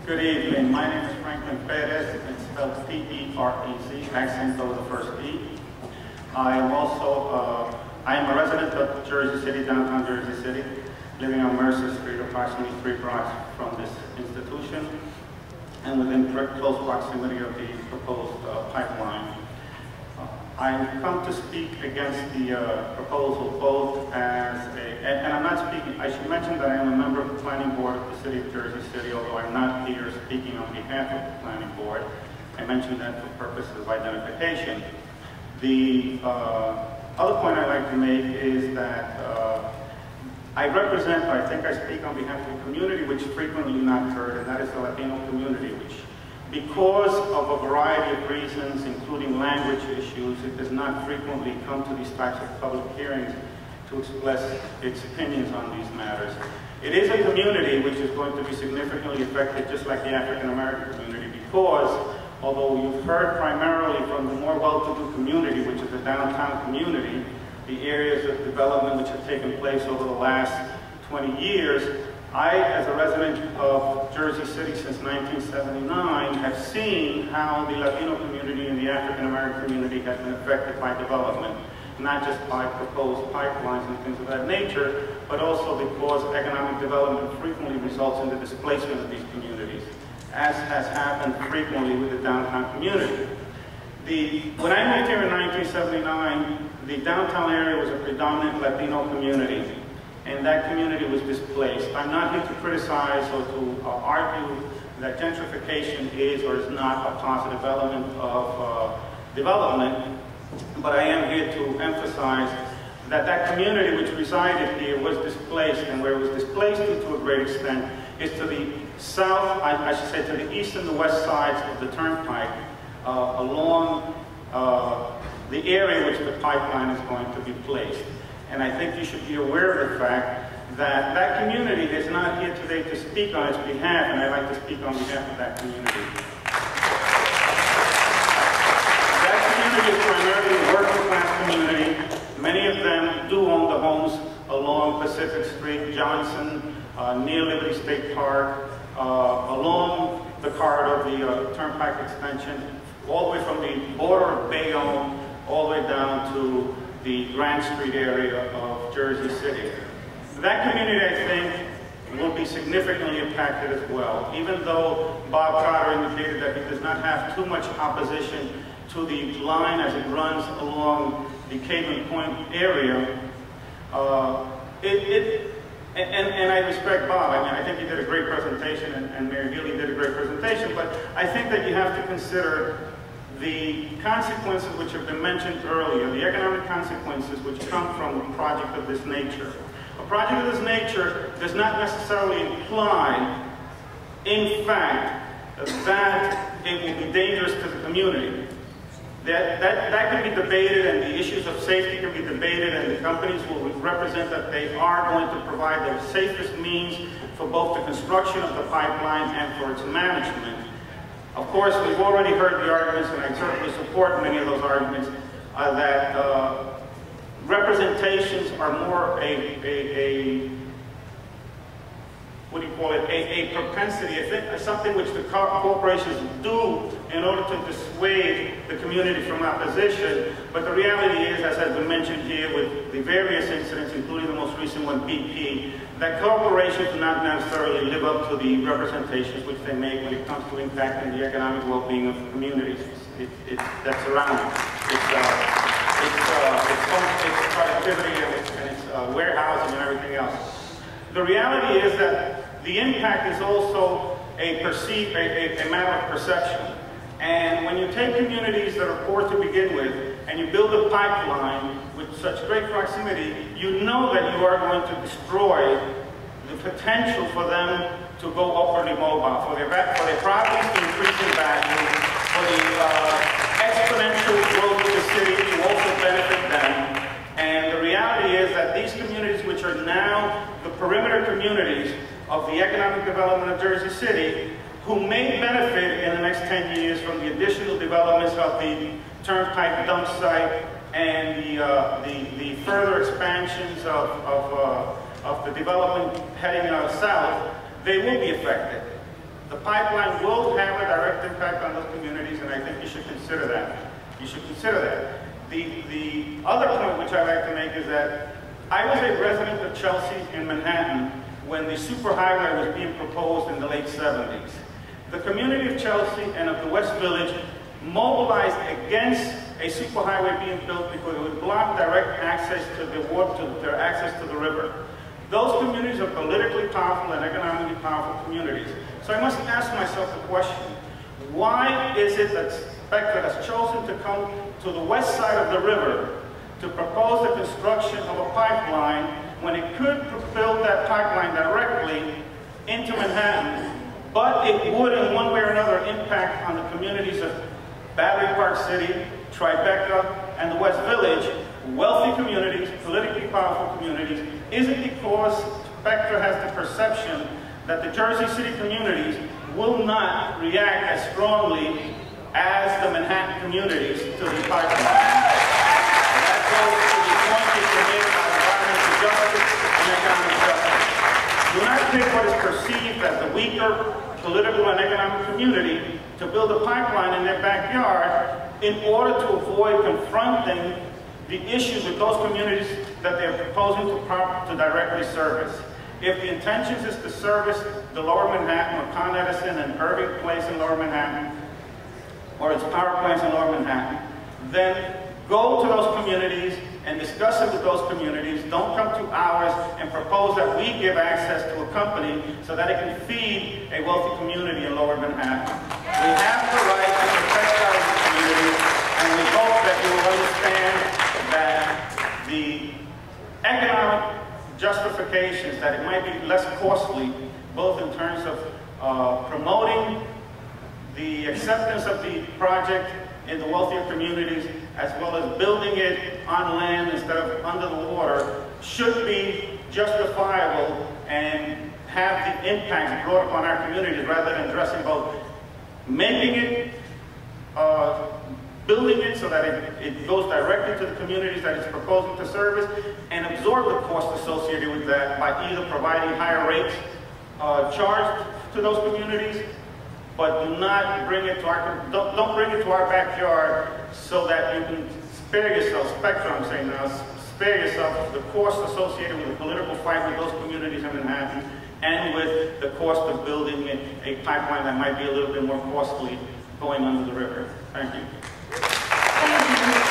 Good evening. My name is Perac. It's spelled P-E-R-E-C, accent over the first E. I am also, I am a resident of Jersey City, downtown Jersey City, living on Mercer Street, approximately 3 blocks from this institution, and within close proximity of the proposed pipeline. I've come to speak against the proposal both as and I'm not speaking, I should mention that I am a member of the Planning Board of the City of Jersey City, although I'm not here speaking on behalf of the Planning Board. I mention that for purposes of identification. The other point I'd like to make is that I represent, I think I speak on behalf of a community which is frequently not heard, and that is the Latino community, which because of a variety of reasons, including language issues, it does not frequently come to these types of public hearings to express its opinions on these matters. It is a community which is going to be significantly affected, just like the African American community, because although you've heard primarily from the more well-to-do community, which is the downtown community, the areas of development which have taken place over the last 20 years, I, as a resident of Jersey City since 1979, have seen how the Latino community and the African American community has been affected by development, not just by proposed pipelines and things of that nature, but also because economic development frequently results in the displacement of these communities, as has happened frequently with the downtown community. When I moved here in 1979, the downtown area was a predominant Latino community, and that community was displaced. I'm not here to criticize or to argue that gentrification is or is not a positive element of development, but I am here to emphasize that that community which resided here was displaced, and where it was displaced to a great extent is to the south, I should say to the east and the west sides of the turnpike, along the area which the pipeline is going to be placed. And I think you should be aware of the fact that that community is not here today to speak on its behalf, and I'd like to speak on behalf of that community. That community is primarily a working class community. Many of them do own the homes along Pacific Street, Johnson, near Liberty State Park, along the corridor of the Turnpike extension, all the way from the border of Bayonne, all the way down to the Grand Street area of Jersey City. That community, I think, will be significantly impacted as well, even though Bob Trotter indicated that he does not have too much opposition to the line as it runs along the Caveman Point area. And I respect Bob. I mean, I think he did a great presentation, and Mayor Healy did a great presentation, but I think that you have to consider the consequences which have been mentioned earlier, the economic consequences which come from a project of this nature. A project of this nature does not necessarily imply, in fact, that it will be dangerous to the community. That can be debated, and the issues of safety can be debated, and the companies will represent that they are going to provide the safest means for both the construction of the pipeline and for its management. Of course, we've already heard the arguments, and I certainly support many of those arguments, that representations are more what do you call it, a propensity, something which the corporations do in order to dissuade the community from opposition. But the reality is, as has been mentioned here with the various incidents, including the most recent one, BP, that corporations do not necessarily live up to the representations which they make when it comes to impacting the economic well-being of communities that surround it. It's productivity, and it's warehousing and everything else. The reality is that the impact is also a matter of perception. And when you take communities that are poor to begin with, and you build a pipeline with such great proximity, you know that you are going to destroy the potential for them to go upwardly mobile, for their properties to increase in value, for the exponential growth of the city to also benefit them. And the reality is that these communities, which are now the perimeter communities of the economic development of Jersey City, who may benefit in the next 10 years from the additional developments of the Turnpike dump site and the further expansions of the development heading south, they will be affected. The pipeline will have a direct impact on those communities, and I think you should consider that. You should consider that. The other point which I'd like to make is that I was a resident of Chelsea in Manhattan when the superhighway was being proposed in the late 70s. The community of Chelsea and of the West Village mobilized against a superhighway being built because it would block direct access to the water, to their access to the river. Those communities are politically powerful and economically powerful communities. So I must ask myself the question, why is it that Spectra has chosen to come to the west side of the river to propose the construction of a pipeline when it could build that pipeline directly into Manhattan, but it would in one way or another impact on the communities of Battery Park City, Tribeca, and the West Village, wealthy communities, politically powerful communities? Is it because Spectra has the perception that the Jersey City communities will not react as strongly as the Manhattan communities to the pipeline? That goes to the point that you made about environmental justice and economic justice. Do not take what is perceived as the weaker political and economic community to build a pipeline in their backyard in order to avoid confronting the issues with those communities that they're proposing to directly service. If the intention is to service the Lower Manhattan or Con Edison and Irving Place in Lower Manhattan, or its power plants in Lower Manhattan, then go to those communities and discuss it with those communities. Don't come to ours and propose that we give access to a company so that it can feed a wealthy community in Lower Manhattan. We have the right to protect our communities, and we hope that you will understand that the economic justifications, that it might be less costly, both in terms of promoting the acceptance of the project in the wealthier communities, as well as building it on land instead of under the water, should be justifiable and have the impacts brought upon our communities rather than addressing both making it, building it so that it goes directly to the communities that it's proposing to service, and absorb the cost associated with that by either providing higher rates charged to those communities, but do not bring it to our, don't bring it to our backyard so that you can spare yourself, Spectra I'm saying now, spare yourself the cost associated with the political fight with those communities in Manhattan and with the cost of building a pipeline that might be a little bit more costly going under the river. Thank you. Thank you.